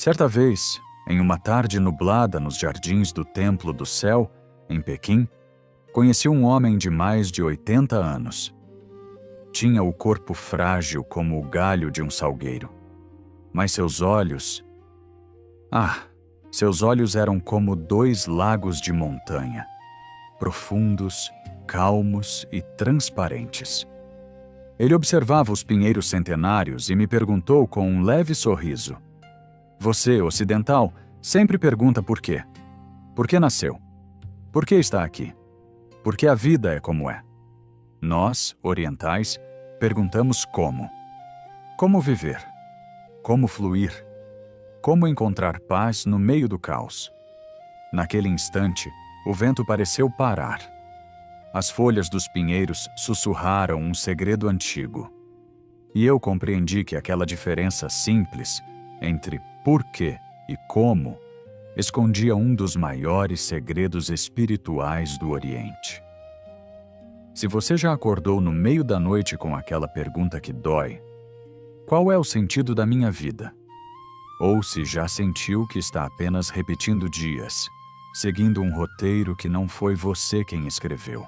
Certa vez, em uma tarde nublada nos jardins do Templo do Céu, em Pequim, conheci um homem de mais de 80 anos. Tinha o corpo frágil como o galho de um salgueiro, mas seus olhos eram como 2 lagos de montanha, profundos, calmos e transparentes. Ele observava os pinheiros centenários e me perguntou com um leve sorriso: "Você, ocidental, sempre pergunta por quê. Por que nasceu? Por que está aqui? Por que a vida é como é? Nós, orientais, perguntamos como. Como viver? Como fluir? Como encontrar paz no meio do caos?" Naquele instante, o vento pareceu parar. As folhas dos pinheiros sussurraram um segredo antigo. E eu compreendi que aquela diferença simples entre por quê e como escondia um dos maiores segredos espirituais do Oriente. Se você já acordou no meio da noite com aquela pergunta que dói: qual é o sentido da minha vida? Ou se já sentiu que está apenas repetindo dias, seguindo um roteiro que não foi você quem escreveu.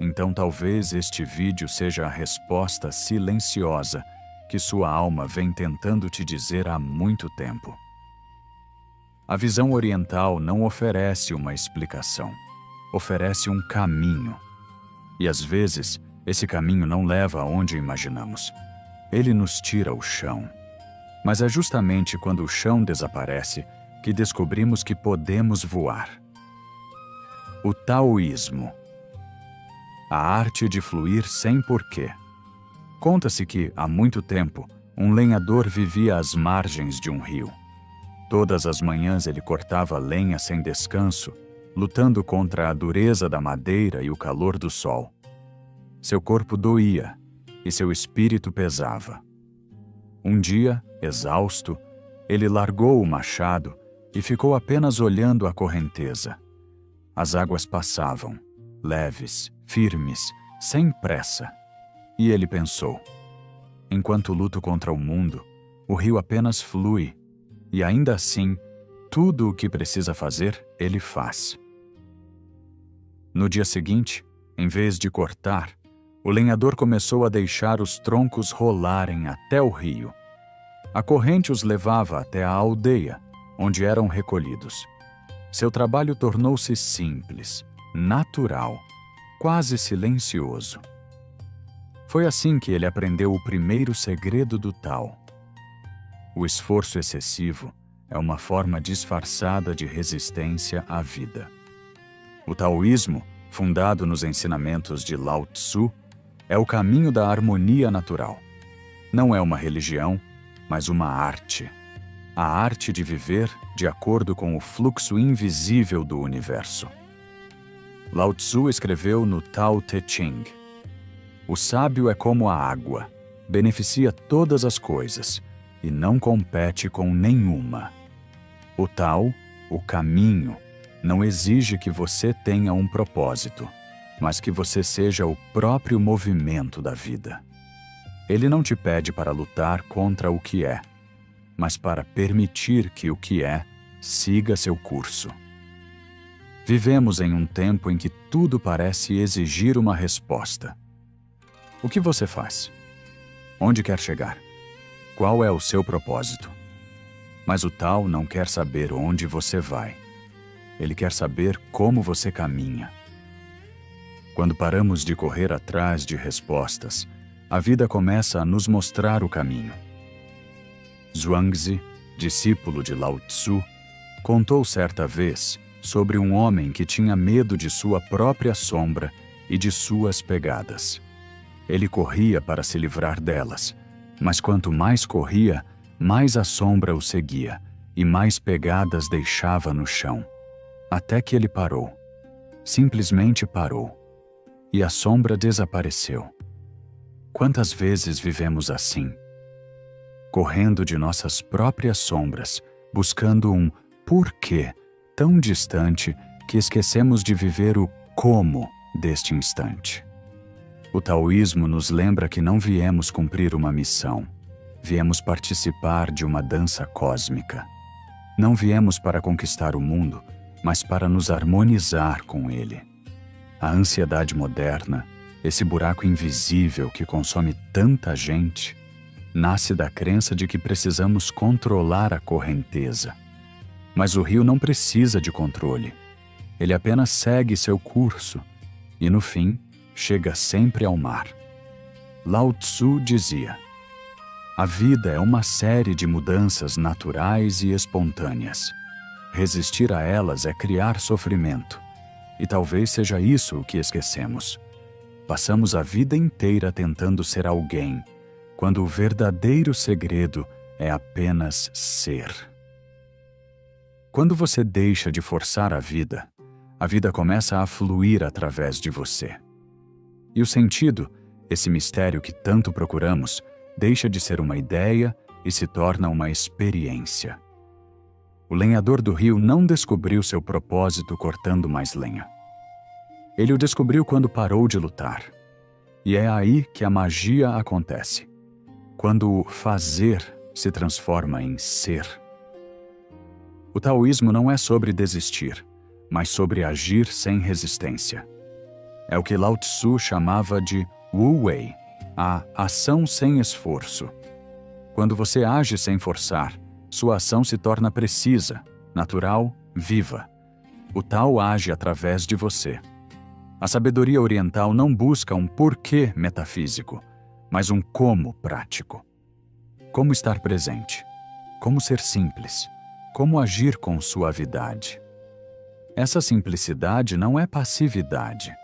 Então talvez este vídeo seja a resposta silenciosa que sua alma vem tentando te dizer há muito tempo. A visão oriental não oferece uma explicação, oferece um caminho. E às vezes, esse caminho não leva aonde imaginamos. Ele nos tira o chão. Mas é justamente quando o chão desaparece que descobrimos que podemos voar. O taoísmo. A arte de fluir sem porquê. Conta-se que, há muito tempo, um lenhador vivia às margens de um rio. Todas as manhãs ele cortava lenha sem descanso, lutando contra a dureza da madeira e o calor do sol. Seu corpo doía e seu espírito pesava. Um dia, exausto, ele largou o machado e ficou apenas olhando a correnteza. As águas passavam, leves, firmes, sem pressa. E ele pensou: enquanto luto contra o mundo, o rio apenas flui, e ainda assim, tudo o que precisa fazer, ele faz. No dia seguinte, em vez de cortar, o lenhador começou a deixar os troncos rolarem até o rio. A corrente os levava até a aldeia, onde eram recolhidos. Seu trabalho tornou-se simples, natural, quase silencioso. Foi assim que ele aprendeu o primeiro segredo do Tao. O esforço excessivo é uma forma disfarçada de resistência à vida. O taoísmo, fundado nos ensinamentos de Lao Tzu, é o caminho da harmonia natural. Não é uma religião, mas uma arte. A arte de viver de acordo com o fluxo invisível do universo. Lao Tzu escreveu no Tao Te Ching: o sábio é como a água, beneficia todas as coisas e não compete com nenhuma. O Tao, o caminho, não exige que você tenha um propósito, mas que você seja o próprio movimento da vida. Ele não te pede para lutar contra o que é, mas para permitir que o que é siga seu curso. Vivemos em um tempo em que tudo parece exigir uma resposta. O que você faz? Onde quer chegar? Qual é o seu propósito? Mas o Tao não quer saber onde você vai. Ele quer saber como você caminha. Quando paramos de correr atrás de respostas, a vida começa a nos mostrar o caminho. Zhuangzi, discípulo de Lao Tzu, contou certa vez sobre um homem que tinha medo de sua própria sombra e de suas pegadas. Ele corria para se livrar delas, mas quanto mais corria, mais a sombra o seguia e mais pegadas deixava no chão. Até que ele parou. Simplesmente parou. E a sombra desapareceu. Quantas vezes vivemos assim? Correndo de nossas próprias sombras, buscando um porquê tão distante que esquecemos de viver o como deste instante. O taoísmo nos lembra que não viemos cumprir uma missão, Viemos participar de uma dança cósmica. Não viemos para conquistar o mundo, mas para nos harmonizar com ele. A ansiedade moderna, esse buraco invisível que consome tanta gente, nasce da crença de que precisamos controlar a correnteza. Mas o rio não precisa de controle. Ele apenas segue seu curso e, no fim, chega sempre ao mar. Lao Tzu dizia: a vida é uma série de mudanças naturais e espontâneas. Resistir a elas é criar sofrimento. E talvez seja isso o que esquecemos. Passamos a vida inteira tentando ser alguém, quando o verdadeiro segredo é apenas ser. Quando você deixa de forçar a vida começa a fluir através de você. E o sentido, esse mistério que tanto procuramos, deixa de ser uma ideia e se torna uma experiência. O lenhador do rio não descobriu seu propósito cortando mais lenha. Ele o descobriu quando parou de lutar. E é aí que a magia acontece. Quando o fazer se transforma em ser. O taoísmo não é sobre desistir, mas sobre agir sem resistência. É o que Lao Tzu chamava de Wu Wei, a ação sem esforço. Quando você age sem forçar, sua ação se torna precisa, natural, viva. O Tao age através de você. A sabedoria oriental não busca um porquê metafísico, mas um como prático. Como estar presente? Como ser simples? Como agir com suavidade? Essa simplicidade não é passividade,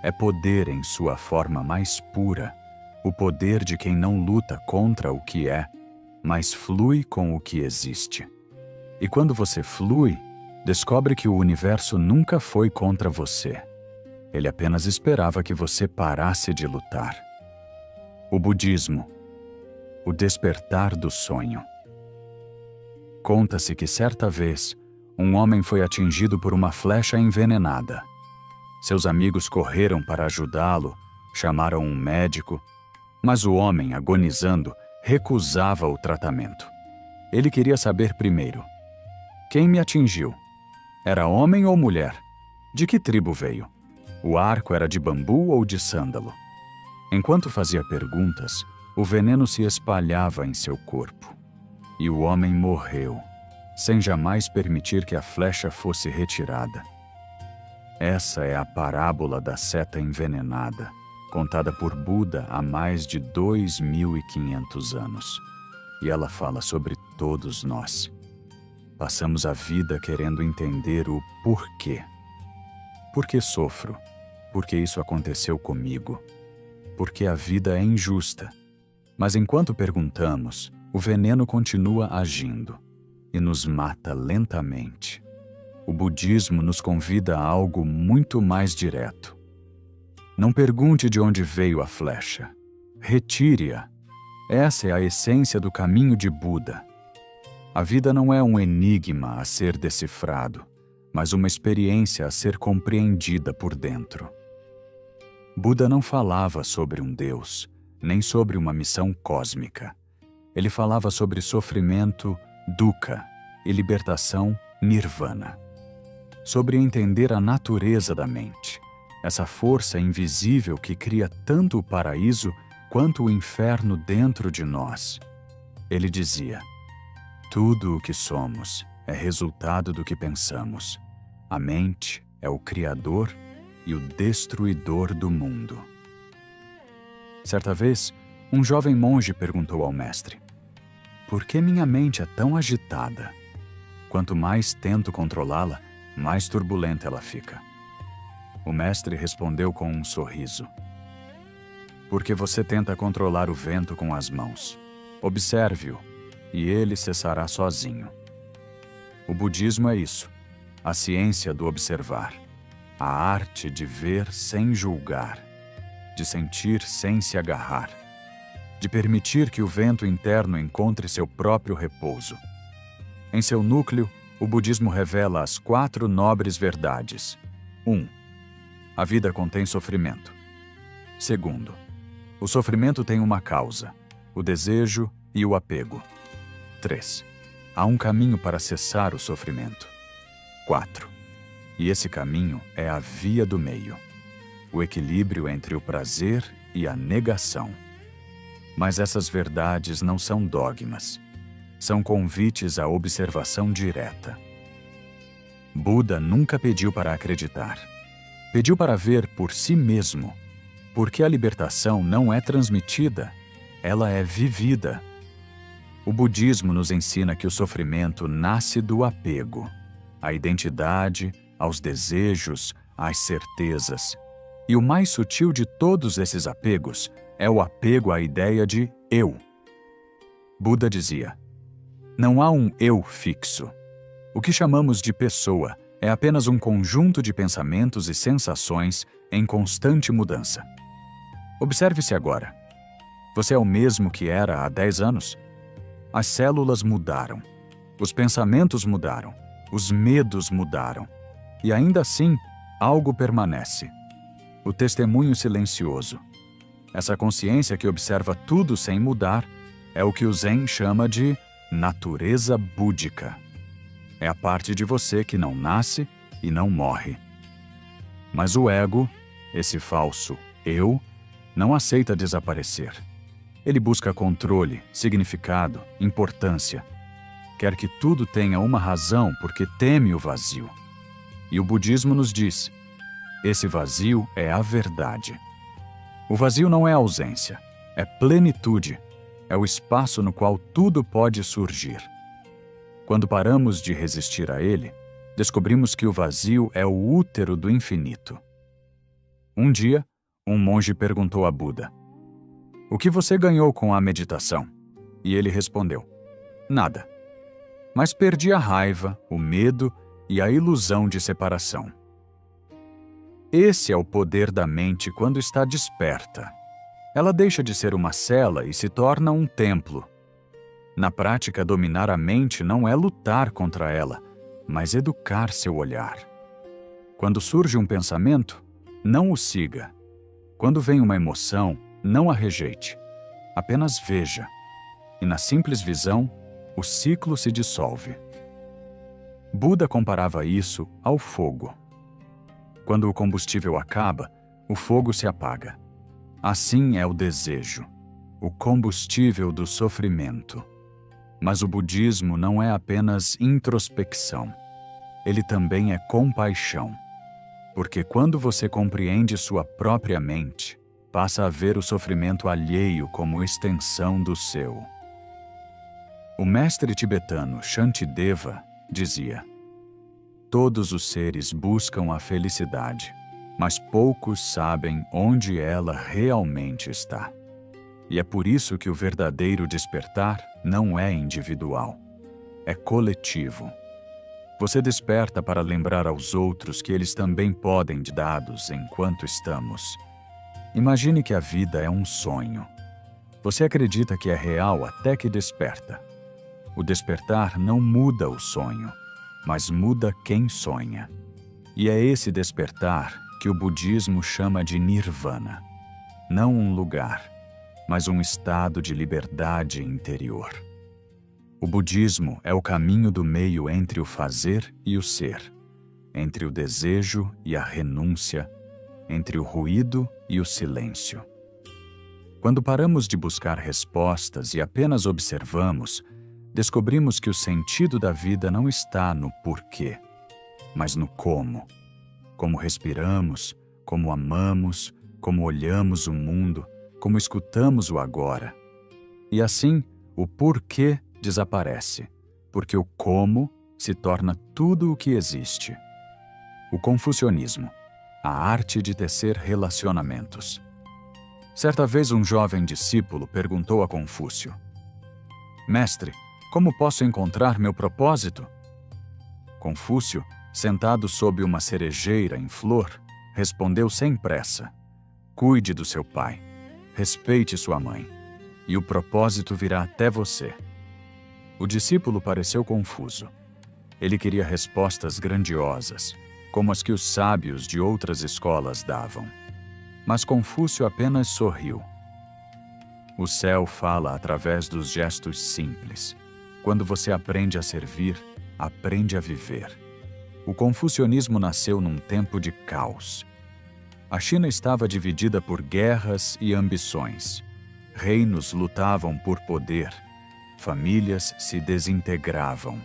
é poder em sua forma mais pura, o poder de quem não luta contra o que é, mas flui com o que existe. E quando você flui, descobre que o universo nunca foi contra você. Ele apenas esperava que você parasse de lutar. O budismo, o despertar do sonho. Conta-se que certa vez, um homem foi atingido por uma flecha envenenada. Seus amigos correram para ajudá-lo, chamaram um médico, mas o homem, agonizando, recusava o tratamento. Ele queria saber primeiro: quem me atingiu? Era homem ou mulher? De que tribo veio? O arco era de bambu ou de sândalo? Enquanto fazia perguntas, o veneno se espalhava em seu corpo. E o homem morreu, sem jamais permitir que a flecha fosse retirada. Essa é a parábola da seta envenenada, contada por Buda há mais de 2.500 anos. E ela fala sobre todos nós. Passamos a vida querendo entender o porquê. Por que sofro? Porque isso aconteceu comigo. Porque a vida é injusta. Mas enquanto perguntamos, o veneno continua agindo e nos mata lentamente. O budismo nos convida a algo muito mais direto. Não pergunte de onde veio a flecha. Retire-a. Essa é a essência do caminho de Buda. A vida não é um enigma a ser decifrado, mas uma experiência a ser compreendida por dentro. Buda não falava sobre um Deus, nem sobre uma missão cósmica. Ele falava sobre sofrimento, dukkha, e libertação, nirvana. Sobre entender a natureza da mente, essa força invisível que cria tanto o paraíso quanto o inferno dentro de nós. Ele dizia: tudo o que somos é resultado do que pensamos. A mente é o criador e o destruidor do mundo. Certa vez, um jovem monge perguntou ao mestre: por que minha mente é tão agitada? Quanto mais tento controlá-la, mais turbulenta ela fica. O mestre respondeu com um sorriso: porque você tenta controlar o vento com as mãos. Observe-o, e ele cessará sozinho. O budismo é isso, a ciência do observar, a arte de ver sem julgar, de sentir sem se agarrar, de permitir que o vento interno encontre seu próprio repouso. Em seu núcleo, o budismo revela as 4 nobres verdades. 1. A vida contém sofrimento. 2. O sofrimento tem uma causa, o desejo, e o apego. 3. Há um caminho para cessar o sofrimento. 4. E esse caminho é a via do meio, o equilíbrio entre o prazer e a negação. Mas essas verdades não são dogmas. São convites à observação direta. Buda nunca pediu para acreditar. Pediu para ver por si mesmo, porque a libertação não é transmitida, ela é vivida. O budismo nos ensina que o sofrimento nasce do apego, à identidade, aos desejos, às certezas. E o mais sutil de todos esses apegos é o apego à ideia de eu. Buda dizia: não há um eu fixo. O que chamamos de pessoa é apenas um conjunto de pensamentos e sensações em constante mudança. Observe-se agora. Você é o mesmo que era há 10 anos? As células mudaram, os pensamentos mudaram, os medos mudaram. E ainda assim, algo permanece. O testemunho silencioso. Essa consciência que observa tudo sem mudar é o que o Zen chama de natureza búdica. É a parte de você que não nasce e não morre. Mas o ego, esse falso eu, não aceita desaparecer. Ele busca controle, significado, importância. Quer que tudo tenha uma razão porque teme o vazio. E o budismo nos diz: esse vazio é a verdade. O vazio não é ausência, é plenitude. É o espaço no qual tudo pode surgir. Quando paramos de resistir a ele, descobrimos que o vazio é o útero do infinito. Um dia, um monge perguntou a Buda: o que você ganhou com a meditação? E ele respondeu: nada. Mas perdi a raiva, o medo e a ilusão de separação. Esse é o poder da mente quando está desperta. Ela deixa de ser uma cela e se torna um templo. Na prática, dominar a mente não é lutar contra ela, mas educar seu olhar. Quando surge um pensamento, não o siga. Quando vem uma emoção, não a rejeite. Apenas veja. E na simples visão, o ciclo se dissolve. Buda comparava isso ao fogo. Quando o combustível acaba, o fogo se apaga. Assim é o desejo, o combustível do sofrimento. Mas o budismo não é apenas introspecção. Ele também é compaixão. Porque quando você compreende sua própria mente, passa a ver o sofrimento alheio como extensão do seu. O mestre tibetano Shantideva dizia: todos os seres buscam a felicidade, mas poucos sabem onde ela realmente está. E é por isso que o verdadeiro despertar não é individual, é coletivo. Você desperta para lembrar aos outros que eles também podem ser dados enquanto estamos. Imagine que a vida é um sonho. Você acredita que é real até que desperta. O despertar não muda o sonho, mas muda quem sonha. E é esse despertar que o budismo chama de nirvana. Não um lugar, mas um estado de liberdade interior. O budismo é o caminho do meio entre o fazer e o ser, entre o desejo e a renúncia, entre o ruído e o silêncio. Quando paramos de buscar respostas e apenas observamos, descobrimos que o sentido da vida não está no porquê, mas no como. Como respiramos, como amamos, como olhamos o mundo, como escutamos o agora. E assim, o porquê desaparece, porque o como se torna tudo o que existe. O confucionismo, a arte de tecer relacionamentos. Certa vez um jovem discípulo perguntou a Confúcio: Mestre, como posso encontrar meu propósito? Confúcio, sentado sob uma cerejeira em flor, respondeu sem pressa: Cuide do seu pai, respeite sua mãe, e o propósito virá até você. O discípulo pareceu confuso. Ele queria respostas grandiosas, como as que os sábios de outras escolas davam. Mas Confúcio apenas sorriu. O céu fala através dos gestos simples. Quando você aprende a servir, aprende a viver. O confucionismo nasceu num tempo de caos. A China estava dividida por guerras e ambições. Reinos lutavam por poder, famílias se desintegravam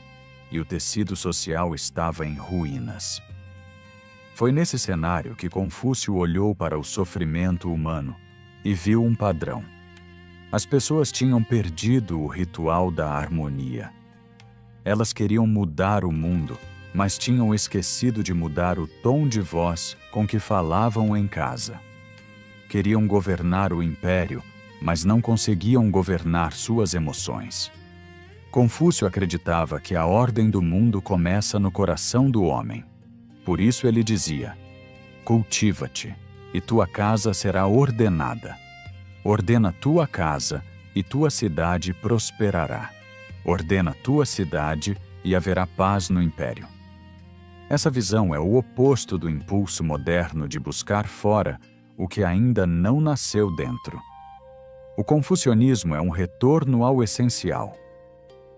e o tecido social estava em ruínas. Foi nesse cenário que Confúcio olhou para o sofrimento humano e viu um padrão. As pessoas tinham perdido o ritual da harmonia. Elas queriam mudar o mundo, mas tinham esquecido de mudar o tom de voz com que falavam em casa. Queriam governar o império, mas não conseguiam governar suas emoções. Confúcio acreditava que a ordem do mundo começa no coração do homem. Por isso ele dizia: cultiva-te, e tua casa será ordenada. Ordena tua casa, e tua cidade prosperará. Ordena tua cidade, e haverá paz no império. Essa visão é o oposto do impulso moderno de buscar fora o que ainda não nasceu dentro. O confucionismo é um retorno ao essencial.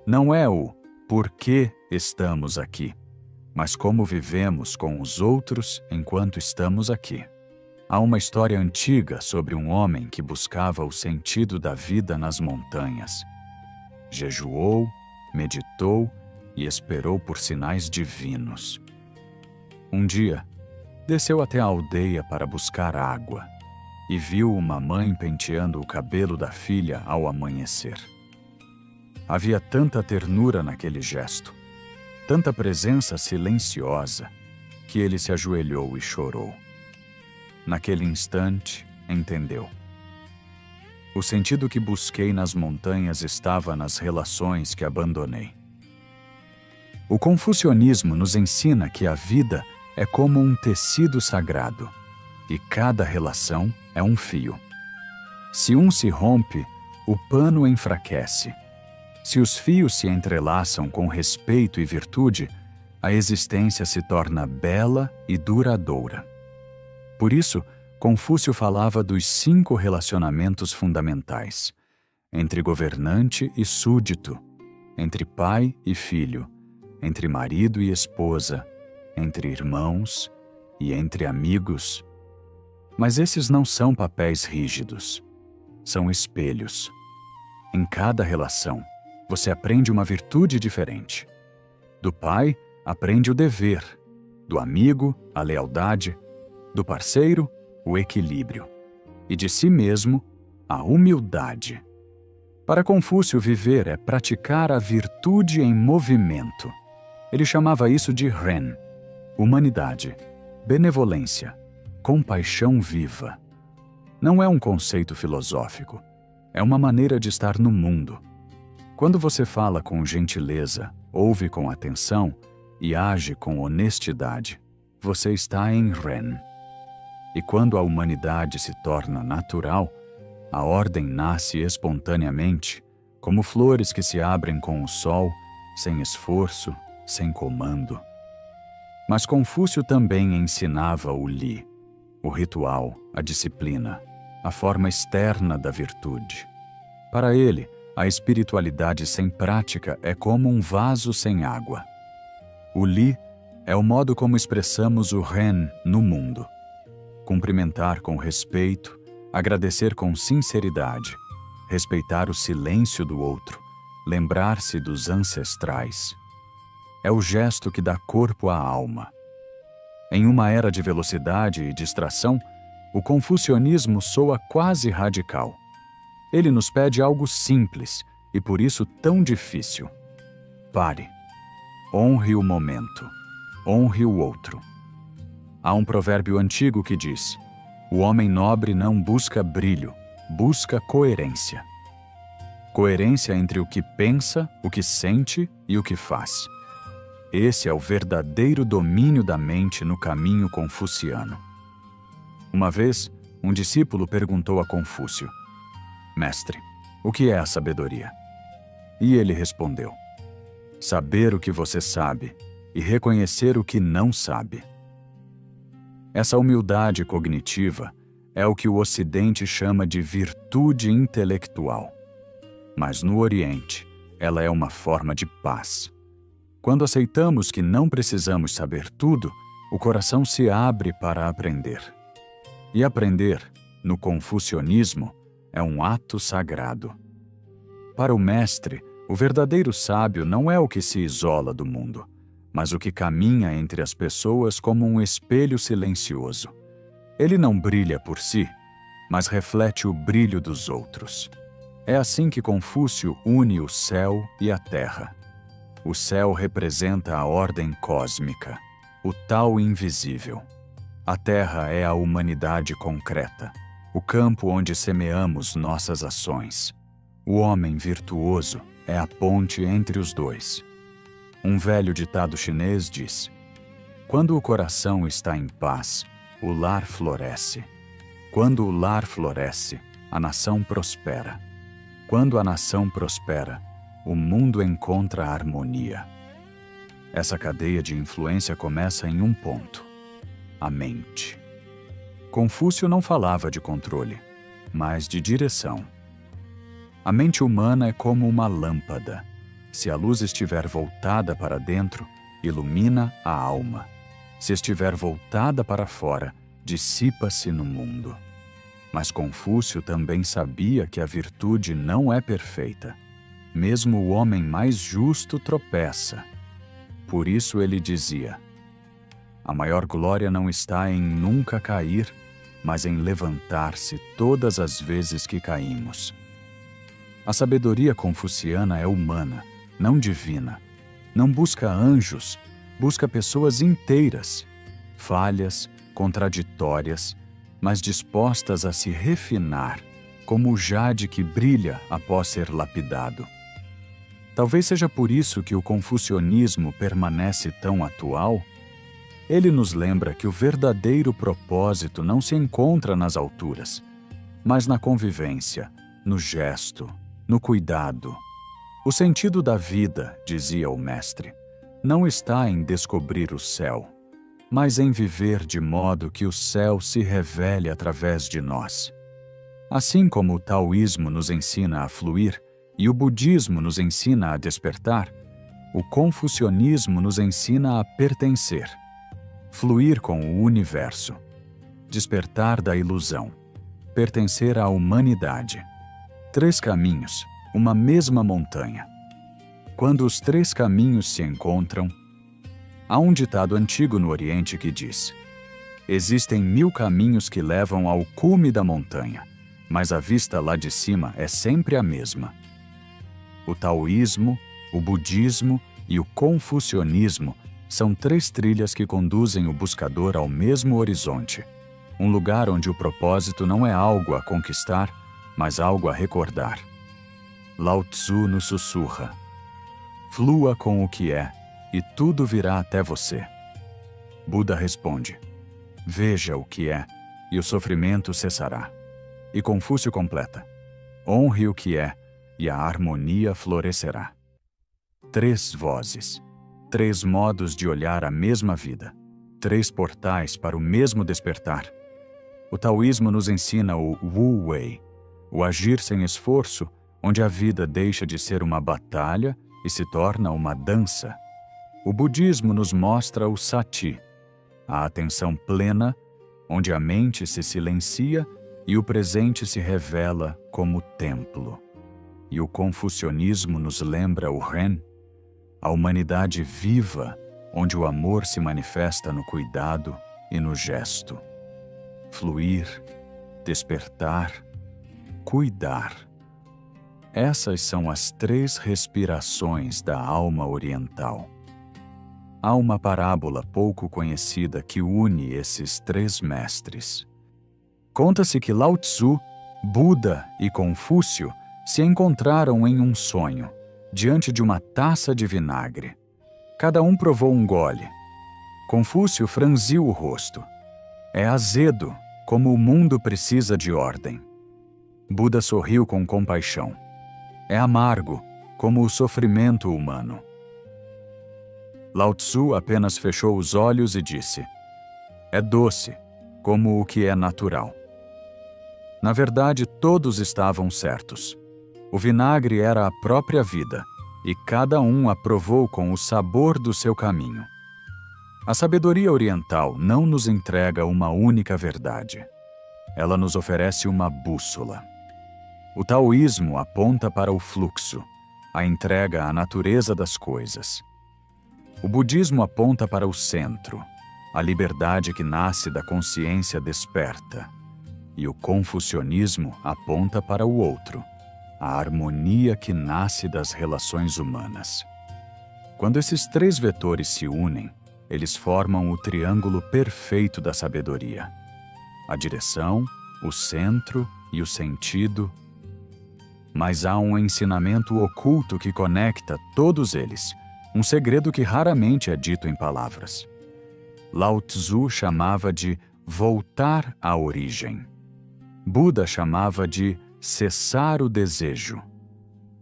Não é o por que estamos aqui, mas como vivemos com os outros enquanto estamos aqui. Há uma história antiga sobre um homem que buscava o sentido da vida nas montanhas. Jejuou, meditou e esperou por sinais divinos. Um dia, desceu até a aldeia para buscar água e viu uma mãe penteando o cabelo da filha ao amanhecer. Havia tanta ternura naquele gesto, tanta presença silenciosa, que ele se ajoelhou e chorou. Naquele instante, entendeu. O sentido que busquei nas montanhas estava nas relações que abandonei. O confucionismo nos ensina que a vida é como um tecido sagrado, e cada relação é um fio. Se um se rompe, o pano enfraquece. Se os fios se entrelaçam com respeito e virtude, a existência se torna bela e duradoura. Por isso, Confúcio falava dos 5 relacionamentos fundamentais: entre governante e súdito, entre pai e filho, entre marido e esposa, entre irmãos e entre amigos. Mas esses não são papéis rígidos, são espelhos. Em cada relação, você aprende uma virtude diferente. Do pai, aprende o dever, do amigo, a lealdade, do parceiro, o equilíbrio, e de si mesmo, a humildade. Para Confúcio, viver é praticar a virtude em movimento. Ele chamava isso de Ren, humanidade, benevolência, compaixão viva. Não é um conceito filosófico, é uma maneira de estar no mundo. Quando você fala com gentileza, ouve com atenção e age com honestidade, você está em Ren. E quando a humanidade se torna natural, a ordem nasce espontaneamente, como flores que se abrem com o sol, sem esforço, sem comando. Mas Confúcio também ensinava o Li, o ritual, a disciplina, a forma externa da virtude. Para ele, a espiritualidade sem prática é como um vaso sem água. O Li é o modo como expressamos o Ren no mundo. Cumprimentar com respeito, agradecer com sinceridade, respeitar o silêncio do outro, lembrar-se dos ancestrais. É o gesto que dá corpo à alma. Em uma era de velocidade e distração, o confucionismo soa quase radical. Ele nos pede algo simples e por isso tão difícil. Pare. Honre o momento. Honre o outro. Há um provérbio antigo que diz: o homem nobre não busca brilho, busca coerência. Coerência entre o que pensa, o que sente e o que faz. Esse é o verdadeiro domínio da mente no caminho confuciano. Uma vez, um discípulo perguntou a Confúcio: Mestre, o que é a sabedoria? E ele respondeu: saber o que você sabe e reconhecer o que não sabe. Essa humildade cognitiva é o que o Ocidente chama de virtude intelectual. Mas no Oriente, ela é uma forma de paz. Quando aceitamos que não precisamos saber tudo, o coração se abre para aprender. E aprender, no confucionismo, é um ato sagrado. Para o mestre, o verdadeiro sábio não é o que se isola do mundo, mas o que caminha entre as pessoas como um espelho silencioso. Ele não brilha por si, mas reflete o brilho dos outros. É assim que Confúcio une o céu e a terra. O céu representa a ordem cósmica, o tal invisível. A terra é a humanidade concreta, o campo onde semeamos nossas ações. O homem virtuoso é a ponte entre os dois. Um velho ditado chinês diz: quando o coração está em paz, o lar floresce. Quando o lar floresce, a nação prospera. Quando a nação prospera, o mundo encontra harmonia. Essa cadeia de influência começa em um ponto: a mente. Confúcio não falava de controle, mas de direção. A mente humana é como uma lâmpada. Se a luz estiver voltada para dentro, ilumina a alma. Se estiver voltada para fora, dissipa-se no mundo. Mas Confúcio também sabia que a virtude não é perfeita. Mesmo o homem mais justo tropeça. Por isso ele dizia: a maior glória não está em nunca cair, mas em levantar-se todas as vezes que caímos. A sabedoria confuciana é humana, não divina. Não busca anjos, busca pessoas inteiras, falhas, contraditórias, mas dispostas a se refinar, como o jade que brilha após ser lapidado. Talvez seja por isso que o confucionismo permanece tão atual. Ele nos lembra que o verdadeiro propósito não se encontra nas alturas, mas na convivência, no gesto, no cuidado. O sentido da vida, dizia o mestre, não está em descobrir o céu, mas em viver de modo que o céu se revele através de nós. Assim como o taoísmo nos ensina a fluir e o budismo nos ensina a despertar, o confucionismo nos ensina a pertencer, fluir com o universo, despertar da ilusão, pertencer à humanidade. 3 caminhos, uma mesma montanha. Quando os 3 caminhos se encontram, há um ditado antigo no Oriente que diz: existem 1000 caminhos que levam ao cume da montanha, mas a vista lá de cima é sempre a mesma. O taoísmo, o budismo e o confucionismo são 3 trilhas que conduzem o buscador ao mesmo horizonte, um lugar onde o propósito não é algo a conquistar, mas algo a recordar. Lao Tzu nos sussurra: flua com o que é, e tudo virá até você. Buda responde: veja o que é, e o sofrimento cessará. E Confúcio completa: honre o que é, e a harmonia florescerá. 3 vozes, 3 modos de olhar a mesma vida, 3 portais para o mesmo despertar. O taoísmo nos ensina o Wu Wei, o agir sem esforço, onde a vida deixa de ser uma batalha e se torna uma dança. O budismo nos mostra o Sati, a atenção plena, onde a mente se silencia e o presente se revela como templo. E o confucionismo nos lembra o Ren, a humanidade viva, onde o amor se manifesta no cuidado e no gesto. Fluir, despertar, cuidar. Essas são as 3 respirações da alma oriental. Há uma parábola pouco conhecida que une esses 3 mestres. Conta-se que Lao Tzu, Buda e Confúcio se encontraram em um sonho, diante de uma taça de vinagre. Cada um provou um gole. Confúcio franziu o rosto. É azedo, como o mundo precisa de ordem. Buda sorriu com compaixão. É amargo, como o sofrimento humano. Lao Tzu apenas fechou os olhos e disse: é doce, como o que é natural. Na verdade, todos estavam certos. O vinagre era a própria vida, e cada um a provou com o sabor do seu caminho. A sabedoria oriental não nos entrega uma única verdade. Ela nos oferece uma bússola. O taoísmo aponta para o fluxo, a entrega à natureza das coisas. O budismo aponta para o centro, a liberdade que nasce da consciência desperta. E o confucionismo aponta para o outro, a harmonia que nasce das relações humanas. Quando esses três vetores se unem, eles formam o triângulo perfeito da sabedoria. A direção, o centro e o sentido. Mas há um ensinamento oculto que conecta todos eles, um segredo que raramente é dito em palavras. Lao Tzu chamava de voltar à origem. Buda chamava de cessar o desejo.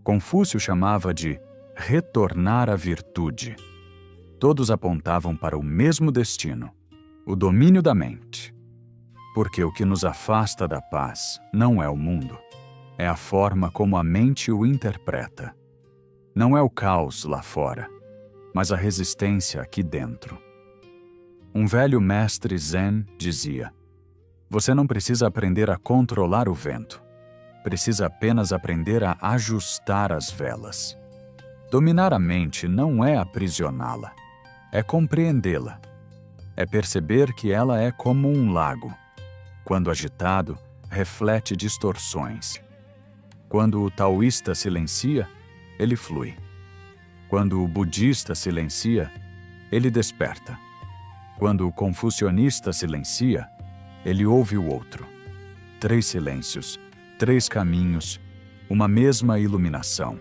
Confúcio chamava de retornar à virtude. Todos apontavam para o mesmo destino, o domínio da mente. Porque o que nos afasta da paz não é o mundo, é a forma como a mente o interpreta. Não é o caos lá fora, mas a resistência aqui dentro. Um velho mestre Zen dizia: você não precisa aprender a controlar o vento. Precisa apenas aprender a ajustar as velas. Dominar a mente não é aprisioná-la, é compreendê-la. É perceber que ela é como um lago. Quando agitado, reflete distorções. Quando o taoísta silencia, ele flui. Quando o budista silencia, ele desperta. Quando o confucionista silencia, ele ouve o outro. 3 silêncios, 3 caminhos, uma mesma iluminação.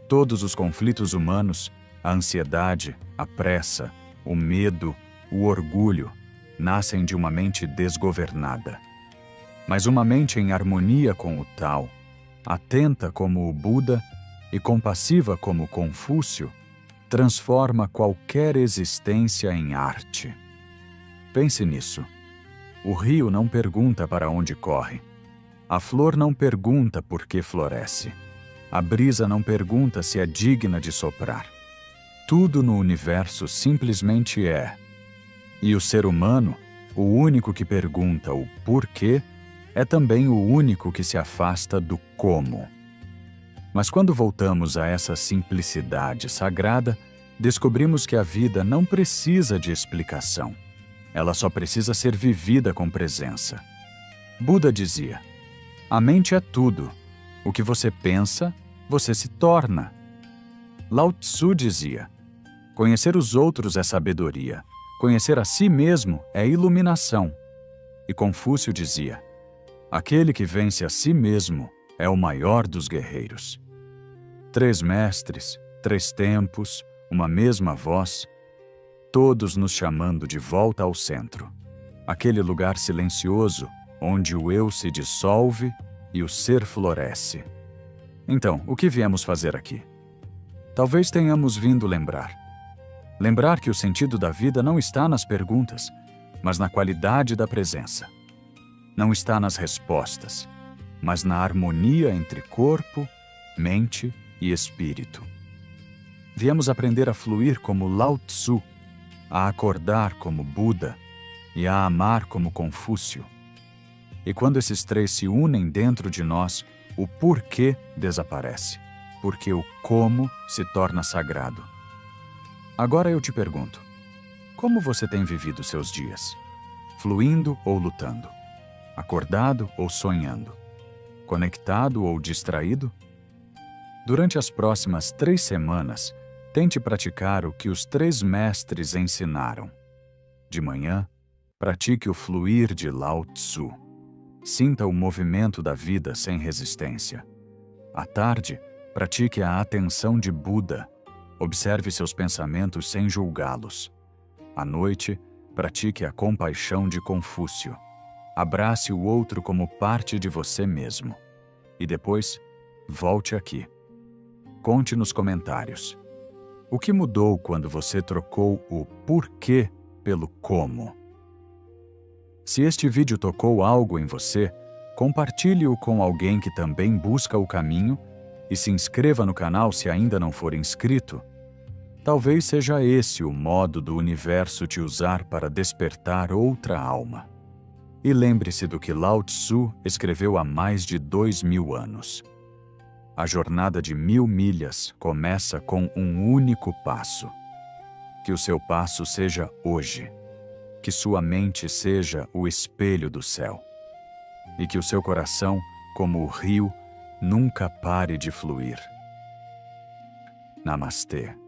Todos os conflitos humanos, a ansiedade, a pressa, o medo, o orgulho, nascem de uma mente desgovernada. Mas uma mente em harmonia com o Tao, atenta como o Buda e compassiva como Confúcio, transforma qualquer existência em arte. Pense nisso. O rio não pergunta para onde corre. A flor não pergunta por que floresce. A brisa não pergunta se é digna de soprar. Tudo no universo simplesmente é. E o ser humano, o único que pergunta o porquê, é também o único que se afasta do como. Mas quando voltamos a essa simplicidade sagrada, descobrimos que a vida não precisa de explicação. Ela só precisa ser vivida com presença. Buda dizia: a mente é tudo. O que você pensa, você se torna. Lao Tzu dizia: conhecer os outros é sabedoria. Conhecer a si mesmo é iluminação. E Confúcio dizia: aquele que vence a si mesmo é o maior dos guerreiros. 3 mestres, 3 tempos, uma mesma voz, todos nos chamando de volta ao centro, aquele lugar silencioso onde o eu se dissolve e o ser floresce. Então, o que viemos fazer aqui? Talvez tenhamos vindo lembrar. Lembrar que o sentido da vida não está nas perguntas, mas na qualidade da presença. Não está nas respostas, mas na harmonia entre corpo, mente e espírito. Viemos aprender a fluir como Lao Tzu, a acordar como Buda e a amar como Confúcio. E quando esses 3 se unem dentro de nós, o porquê desaparece, porque o como se torna sagrado. Agora eu te pergunto, como você tem vivido seus dias? Fluindo ou lutando? Acordado ou sonhando? Conectado ou distraído? Durante as próximas 3 semanas, tente praticar o que os 3 mestres ensinaram. De manhã, pratique o fluir de Lao Tzu. Sinta o movimento da vida sem resistência. À tarde, pratique a atenção de Buda. Observe seus pensamentos sem julgá-los. À noite, pratique a compaixão de Confúcio. Abrace o outro como parte de você mesmo. E depois, volte aqui. Conte nos comentários. O que mudou quando você trocou o porquê pelo como? Se este vídeo tocou algo em você, Compartilhe-o com alguém que também busca o caminho e se inscreva no canal se ainda não for inscrito. Talvez seja esse o modo do universo te usar para despertar outra alma. E lembre-se do que Lao Tzu escreveu há mais de 2000 anos. A jornada de 1000 milhas começa com um único passo. Que o seu passo seja hoje. Que sua mente seja o espelho do céu. E que o seu coração, como o rio, nunca pare de fluir. Namastê.